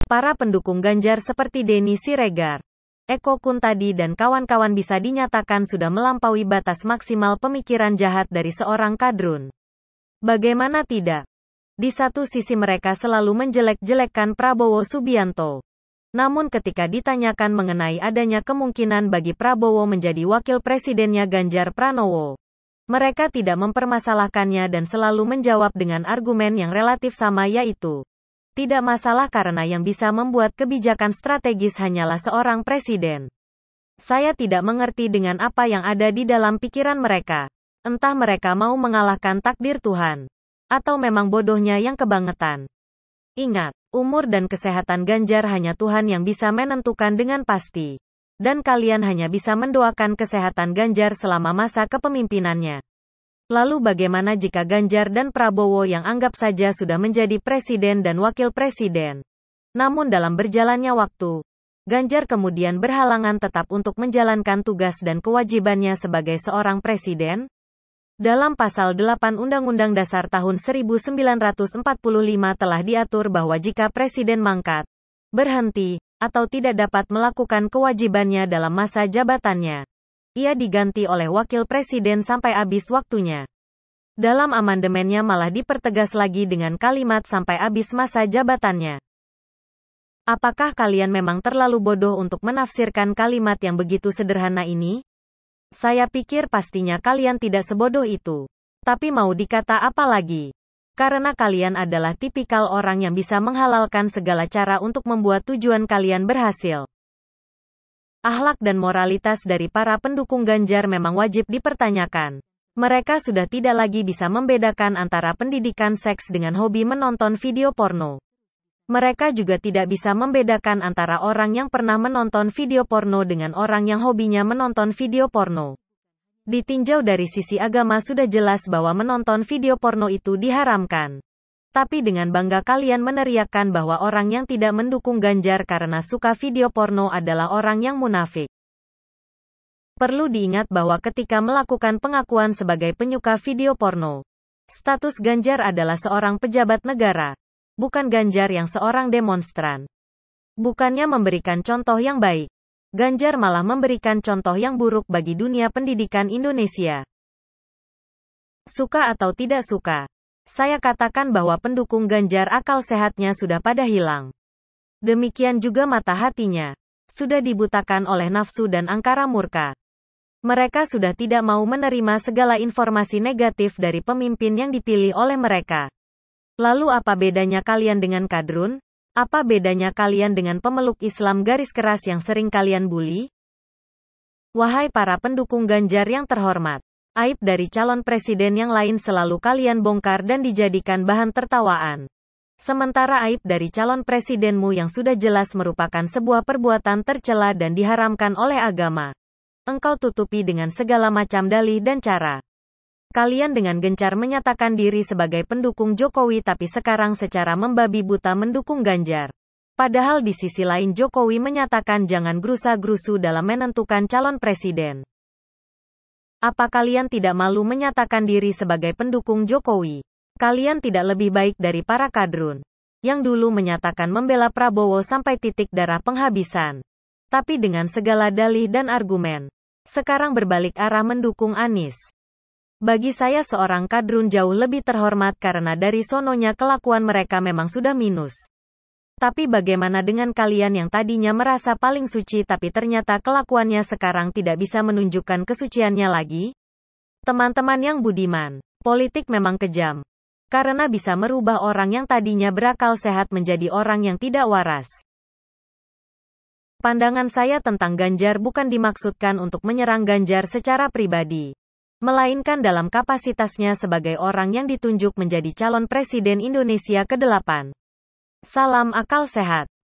Para pendukung Ganjar seperti Denny Siregar, Eko Kuntadi dan kawan-kawan bisa dinyatakan sudah melampaui batas maksimal pemikiran jahat dari seorang kadrun. Bagaimana tidak? Di satu sisi mereka selalu menjelek-jelekkan Prabowo Subianto. Namun ketika ditanyakan mengenai adanya kemungkinan bagi Prabowo menjadi wakil presidennya Ganjar Pranowo, mereka tidak mempermasalahkannya dan selalu menjawab dengan argumen yang relatif sama, yaitu tidak masalah karena yang bisa membuat kebijakan strategis hanyalah seorang presiden. Saya tidak mengerti dengan apa yang ada di dalam pikiran mereka. Entah mereka mau mengalahkan takdir Tuhan, atau memang bodohnya yang kebangetan. Ingat, umur dan kesehatan Ganjar hanya Tuhan yang bisa menentukan dengan pasti. Dan kalian hanya bisa mendoakan kesehatan Ganjar selama masa kepemimpinannya. Lalu bagaimana jika Ganjar dan Prabowo yang anggap saja sudah menjadi presiden dan wakil presiden? Namun dalam berjalannya waktu, Ganjar kemudian berhalangan tetap untuk menjalankan tugas dan kewajibannya sebagai seorang presiden? Dalam Pasal 8 Undang-Undang Dasar tahun 1945 telah diatur bahwa jika presiden mangkat, berhenti, atau tidak dapat melakukan kewajibannya dalam masa jabatannya, ia diganti oleh wakil presiden sampai habis waktunya. Dalam amandemennya malah dipertegas lagi dengan kalimat sampai habis masa jabatannya. Apakah kalian memang terlalu bodoh untuk menafsirkan kalimat yang begitu sederhana ini? Saya pikir pastinya kalian tidak sebodoh itu. Tapi mau dikata apa lagi? Karena kalian adalah tipikal orang yang bisa menghalalkan segala cara untuk membuat tujuan kalian berhasil. Akhlak dan moralitas dari para pendukung Ganjar memang wajib dipertanyakan. Mereka sudah tidak lagi bisa membedakan antara pendidikan seks dengan hobi menonton video porno. Mereka juga tidak bisa membedakan antara orang yang pernah menonton video porno dengan orang yang hobinya menonton video porno. Ditinjau dari sisi agama sudah jelas bahwa menonton video porno itu diharamkan. Tapi dengan bangga kalian meneriakkan bahwa orang yang tidak mendukung Ganjar karena suka video porno adalah orang yang munafik. Perlu diingat bahwa ketika melakukan pengakuan sebagai penyuka video porno, status Ganjar adalah seorang pejabat negara. Bukan Ganjar yang seorang demonstran. Bukannya memberikan contoh yang baik, Ganjar malah memberikan contoh yang buruk bagi dunia pendidikan Indonesia. Suka atau tidak suka, saya katakan bahwa pendukung Ganjar akal sehatnya sudah pada hilang. Demikian juga mata hatinya, sudah dibutakan oleh nafsu dan angkara murka. Mereka sudah tidak mau menerima segala informasi negatif dari pemimpin yang dipilih oleh mereka. Lalu apa bedanya kalian dengan kadrun? Apa bedanya kalian dengan pemeluk Islam garis keras yang sering kalian bully? Wahai para pendukung Ganjar yang terhormat, aib dari calon presiden yang lain selalu kalian bongkar dan dijadikan bahan tertawaan. Sementara aib dari calon presidenmu yang sudah jelas merupakan sebuah perbuatan tercela dan diharamkan oleh agama, engkau tutupi dengan segala macam dalih dan cara. Kalian dengan gencar menyatakan diri sebagai pendukung Jokowi tapi sekarang secara membabi buta mendukung Ganjar. Padahal di sisi lain Jokowi menyatakan jangan gerusa-gerusu dalam menentukan calon presiden. Apa kalian tidak malu menyatakan diri sebagai pendukung Jokowi? Kalian tidak lebih baik dari para kadrun, yang dulu menyatakan membela Prabowo sampai titik darah penghabisan. Tapi dengan segala dalih dan argumen, sekarang berbalik arah mendukung Anies. Bagi saya seorang kadrun jauh lebih terhormat karena dari sononya kelakuan mereka memang sudah minus. Tapi bagaimana dengan kalian yang tadinya merasa paling suci tapi ternyata kelakuannya sekarang tidak bisa menunjukkan kesuciannya lagi? Teman-teman yang budiman, politik memang kejam. Karena bisa merubah orang yang tadinya berakal sehat menjadi orang yang tidak waras. Pandangan saya tentang Ganjar bukan dimaksudkan untuk menyerang Ganjar secara pribadi, melainkan dalam kapasitasnya sebagai orang yang ditunjuk menjadi calon presiden Indonesia ke-8. Salam akal sehat.